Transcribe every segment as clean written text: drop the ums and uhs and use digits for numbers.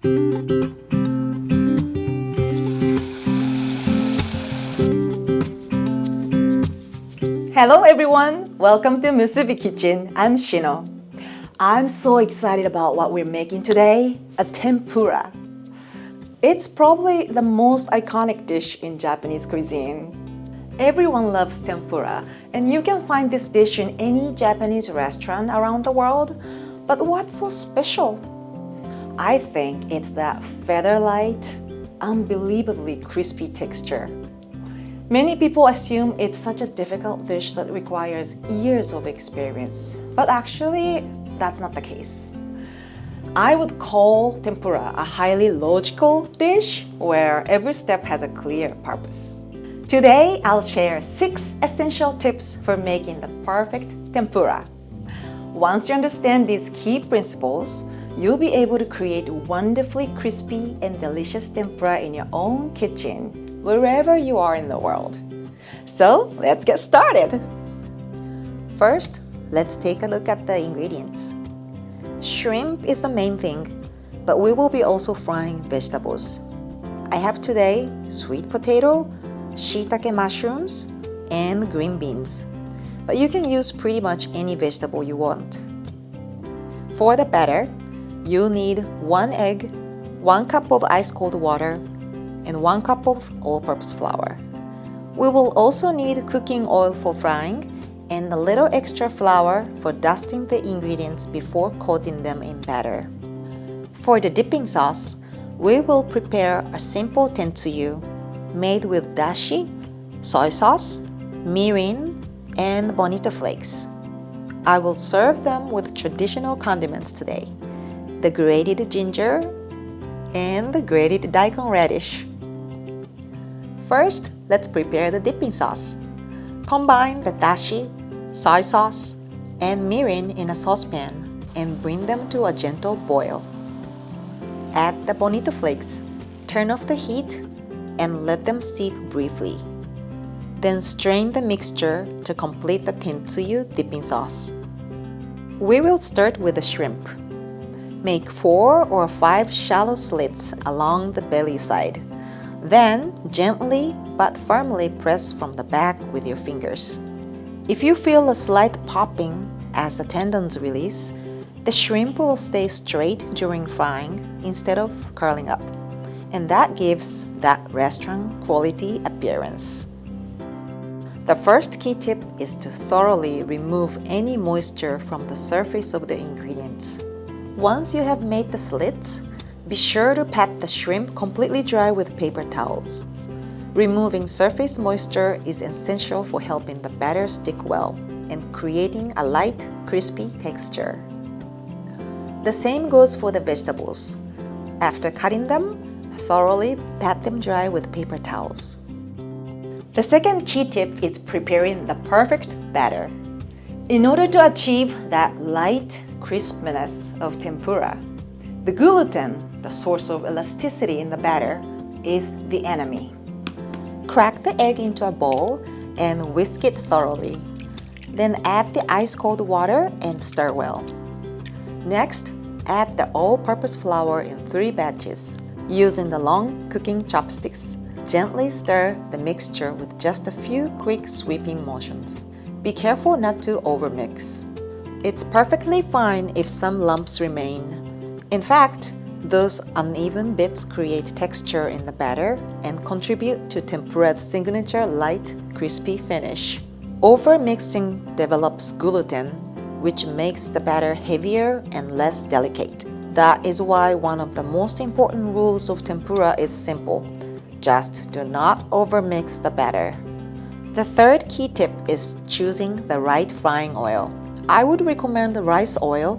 Hello everyone! Welcome to MUSUBI Kitchen. I'm Shino. I'm so excited about what we're making today, a tempura. It's probably the most iconic dish in Japanese cuisine. Everyone loves tempura, and you can find this dish in any Japanese restaurant around the world. But what's so special? I think it's that feather-light, unbelievably crispy texture. Many people assume it's such a difficult dish that requires years of experience, but actually, that's not the case. I would call tempura a highly logical dish where every step has a clear purpose. Today, I'll share 6 essential tips for making the perfect tempura. Once you understand these key principles, you'll be able to create wonderfully crispy and delicious tempura in your own kitchen, wherever you are in the world. So, let's get started! First, let's take a look at the ingredients. Shrimp is the main thing, but we will be also frying vegetables. I have today sweet potato, shiitake mushrooms, and green beans. But you can use pretty much any vegetable you want. For the batter, you'll need 1 egg, 1 cup of ice cold water, and 1 cup of all-purpose flour. We will also need cooking oil for frying and a little extra flour for dusting the ingredients before coating them in batter. For the dipping sauce, we will prepare a simple tentsuyu made with dashi, soy sauce, mirin, and bonito flakes. I will serve them with traditional condiments today: the grated ginger and the grated daikon radish. First, let's prepare the dipping sauce. Combine the dashi, soy sauce, and mirin in a saucepan and bring them to a gentle boil. Add the bonito flakes, turn off the heat, and let them steep briefly. Then strain the mixture to complete the tentsuyu dipping sauce. We will start with the shrimp. Make 4 or 5 shallow slits along the belly side. Then, gently but firmly press from the back with your fingers. If you feel a slight popping as the tendons release, the shrimp will stay straight during frying instead of curling up, and that gives that restaurant-quality appearance. The first key tip is to thoroughly remove any moisture from the surface of the ingredients. Once you have made the slits, be sure to pat the shrimp completely dry with paper towels. Removing surface moisture is essential for helping the batter stick well and creating a light, crispy texture. The same goes for the vegetables. After cutting them, thoroughly pat them dry with paper towels. The second key tip is preparing the perfect batter. In order to achieve that light crispness of tempura, the gluten, the source of elasticity in the batter, is the enemy. Crack the egg into a bowl and whisk it thoroughly. Then add the ice-cold water and stir well. Next, add the all-purpose flour in 3 batches. Using the long cooking chopsticks, gently stir the mixture with just a few quick sweeping motions. Be careful not to overmix. It's perfectly fine if some lumps remain. In fact, those uneven bits create texture in the batter and contribute to tempura's signature light, crispy finish. Overmixing develops gluten, which makes the batter heavier and less delicate. That is why one of the most important rules of tempura is simple: just do not overmix the batter. The third key tip is choosing the right frying oil. I would recommend rice oil,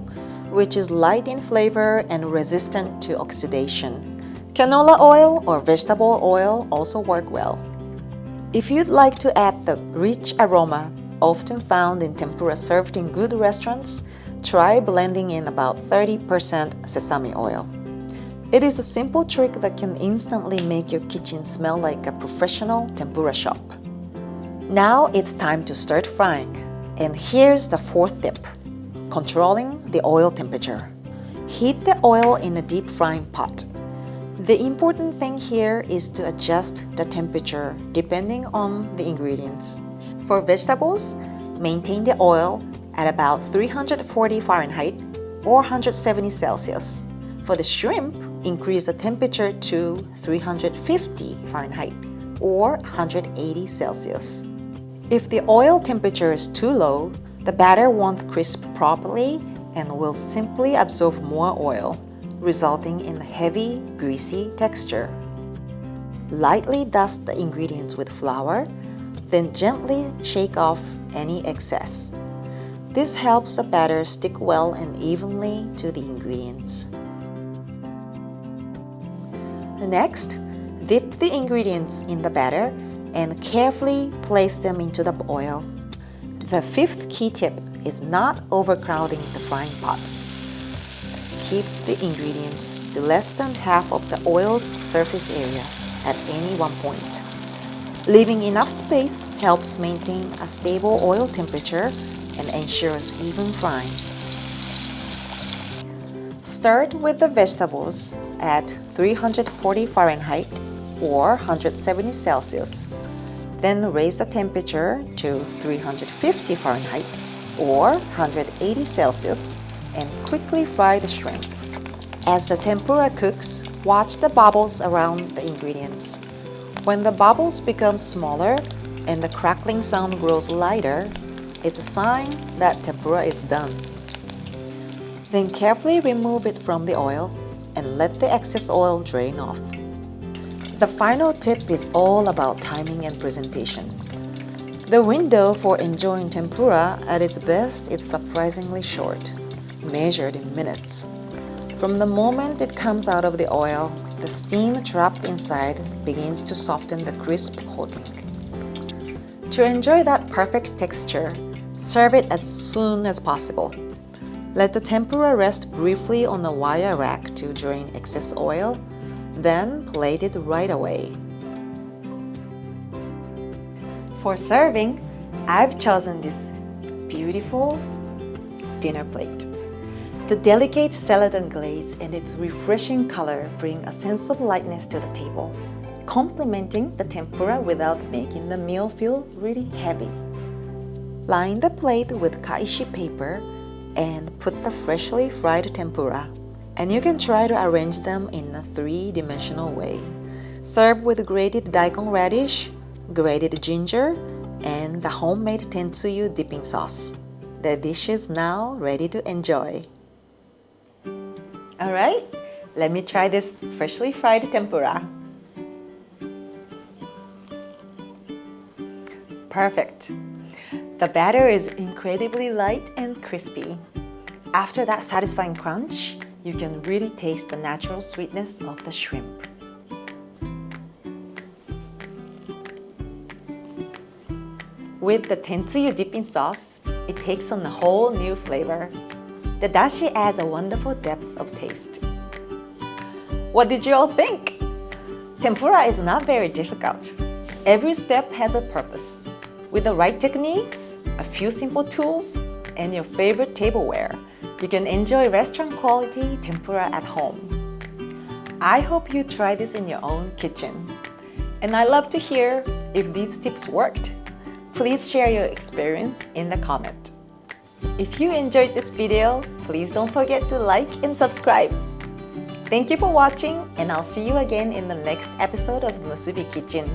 which is light in flavor and resistant to oxidation. Canola oil or vegetable oil also work well. If you'd like to add the rich aroma often found in tempura served in good restaurants, try blending in about 30% sesame oil. It is a simple trick that can instantly make your kitchen smell like a professional tempura shop. Now it's time to start frying. And here's the fourth tip: controlling the oil temperature. Heat the oil in a deep frying pot. The important thing here is to adjust the temperature depending on the ingredients. For vegetables, maintain the oil at about 340 Fahrenheit or 170 Celsius. For the shrimp, increase the temperature to 350 Fahrenheit or 180 Celsius. If the oil temperature is too low, the batter won't crisp properly and will simply absorb more oil, resulting in a heavy, greasy texture. Lightly dust the ingredients with flour, then gently shake off any excess. This helps the batter stick well and evenly to the ingredients. Next, dip the ingredients in the batter and carefully place them into the oil. The fifth key tip is not overcrowding the frying pot. Keep the ingredients to less than half of the oil's surface area at any one point. Leaving enough space helps maintain a stable oil temperature and ensures even frying. Start with the vegetables at 340 Fahrenheit or 170 Celsius. Then raise the temperature to 350 Fahrenheit or 180 Celsius and quickly fry the shrimp. As the tempura cooks, watch the bubbles around the ingredients. When the bubbles become smaller and the crackling sound grows lighter, it's a sign that tempura is done. Then carefully remove it from the oil and let the excess oil drain off. The final tip is all about timing and presentation. The window for enjoying tempura at its best is surprisingly short, measured in minutes. From the moment it comes out of the oil, the steam trapped inside begins to soften the crisp coating. To enjoy that perfect texture, serve it as soon as possible. Let the tempura rest briefly on the wire rack to drain excess oil, then plate it right away. For serving, I've chosen this beautiful dinner plate. The delicate celadon glaze and its refreshing color bring a sense of lightness to the table, complementing the tempura without making the meal feel really heavy. Line the plate with kaishi paper and put the freshly fried tempura, and you can try to arrange them in a three-dimensional way. Serve with grated daikon radish, grated ginger, and the homemade tentsuyu dipping sauce. The dish is now ready to enjoy. Alright, let me try this freshly fried tempura. Perfect. The batter is incredibly light and crispy. After that satisfying crunch, you can really taste the natural sweetness of the shrimp. With the tentsuyu dipping sauce, it takes on a whole new flavor. The dashi adds a wonderful depth of taste. What did you all think? Tempura is not very difficult. Every step has a purpose. With the right techniques, a few simple tools, and your favorite tableware, you can enjoy restaurant quality tempura at home. I hope you try this in your own kitchen. And I love to hear if these tips worked. Please share your experience in the comment. If you enjoyed this video, please don't forget to like and subscribe. Thank you for watching, and I'll see you again in the next episode of MUSUBI Kitchen.